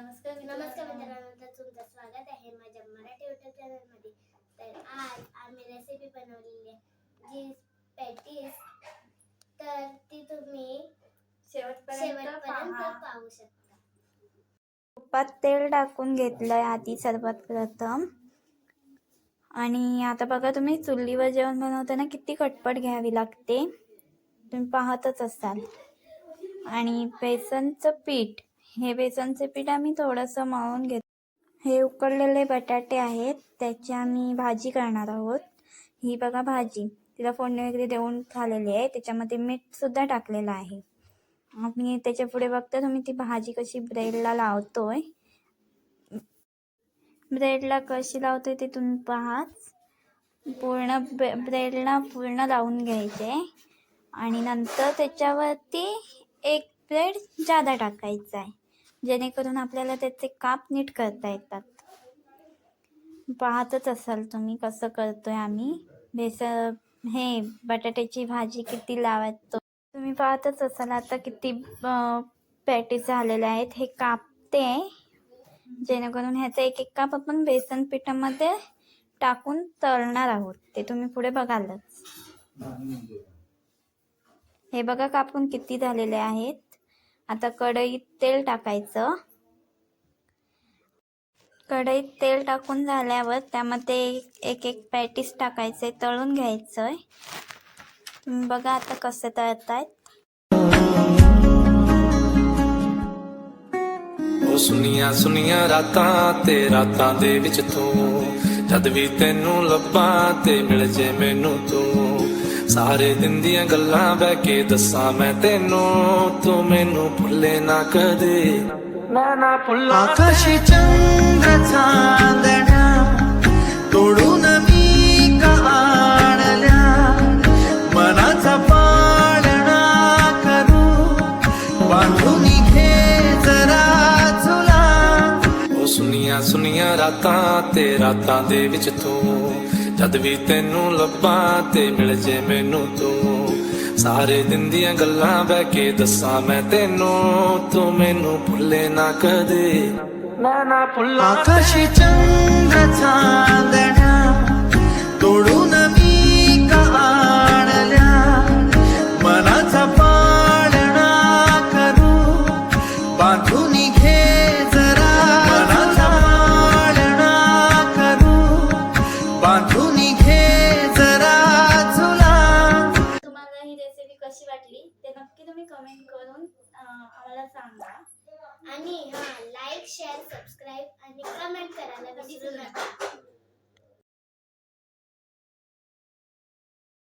नमस्कार मित्रांनो, तुमचं स्वागत आहे माझ्या मराठी युट्यूब चॅनलमध्ये। तर आज आम्ही रेसिपी बनवलेली आहे जी पॅटीस, तर ती तुम्ही शेवटपर्यंत पाहू शकता। तुपात तेल टाकून घेतलंय आधी सर्वात प्रथम, आणि आता बघा तुम्ही चुलीवर जेवण बनवताना किती खटपट घ्यावी लागते, तुम्ही पाहतच असाल। आणि बेसनचं पीठ, हे बेसनचे पीठ आम्ही थोडंसं मळून घेतो। हे उकडलेले बटाटे आहेत, त्याची आम्ही भाजी करणार आहोत। ही बघा भाजी, तिला फोडणी वगैरे देऊन झालेली आहे, त्याच्यामध्ये मीठ सुद्धा टाकलेलं आहे। आम्ही त्याच्या पुढे बघता तुम्ही ती भाजी कशी ब्रेडला लावतोय, ब्रेडला कशी लावतोय ते तुम्ही पहा। पूर्ण ब्रेडला पूर्ण लावून घ्यायचे आणि नंतर त्याच्यावरती एक ब्रेड जादा टाकायचा आहे, जेणेकरून आपल्याला त्याचे काप नीट करता येतात। पाहतच असाल तुम्ही कसं करतोय आम्ही हे बटाट्याची भाजी किती लावायचो, तुम्ही पाहतच असाल आता किती पॅटीस झालेले आहेत। हे कापते जेणेकरून ह्याचा एक एक काप आपण बेसन पिठामध्ये टाकून तळणार आहोत, ते तुम्ही पुढे बघालच। हे बघा कापून किती झालेले आहेत। आता कढईत तेल टाकायचं, कढईत तेल टाकून झाल्यावर त्यामध्ये एक एक पॅटीस टाकायचे, तळून घ्यायचंय। तुम्ही बघा आता कसे तळतायत। ओ सुनिया सुनिया रातां ते रातां दे विच तूं, जद भी तैनूं लब्भां ते मिल जे मैनूं तूं। सारे दिन दियां गल्लां बह के दस्सां मैं तैनूं, तू मैनूं भुल्ले ना कदे, मैं ना भुल्लां। आकाशी चंद्र चांदण्या तोडून मी का आणल्या, मनाचा पाळणा करू बांधून घे जरा झुला। ओ सुनिया सुनिया रातां ते रातां दे विच तूं, जद भी तैनूं लब्भां ते मिल जे मैनूं तूं। सारे दिन दियां गल्लां बह के दस्सां मैं तैनूं, तू मैनूं भुल्ले ना कदे, मैं ना भुल्लां। आकाशी चंद्र चांदण्या तोडून मी का आणल्या, मनाचा पाळणा करू बांधून घे जरा, मनाचा पाळणा करू बांधून घे जरा झुला। तुम्हाला ही रेसिपी कशी वाटली ते नक्की तुम्ही कमेंट करून आम्हाला सांगा। आणि लाईक, शेअर, सबस्क्राईब आणि कमेंट करायला विसरू नका।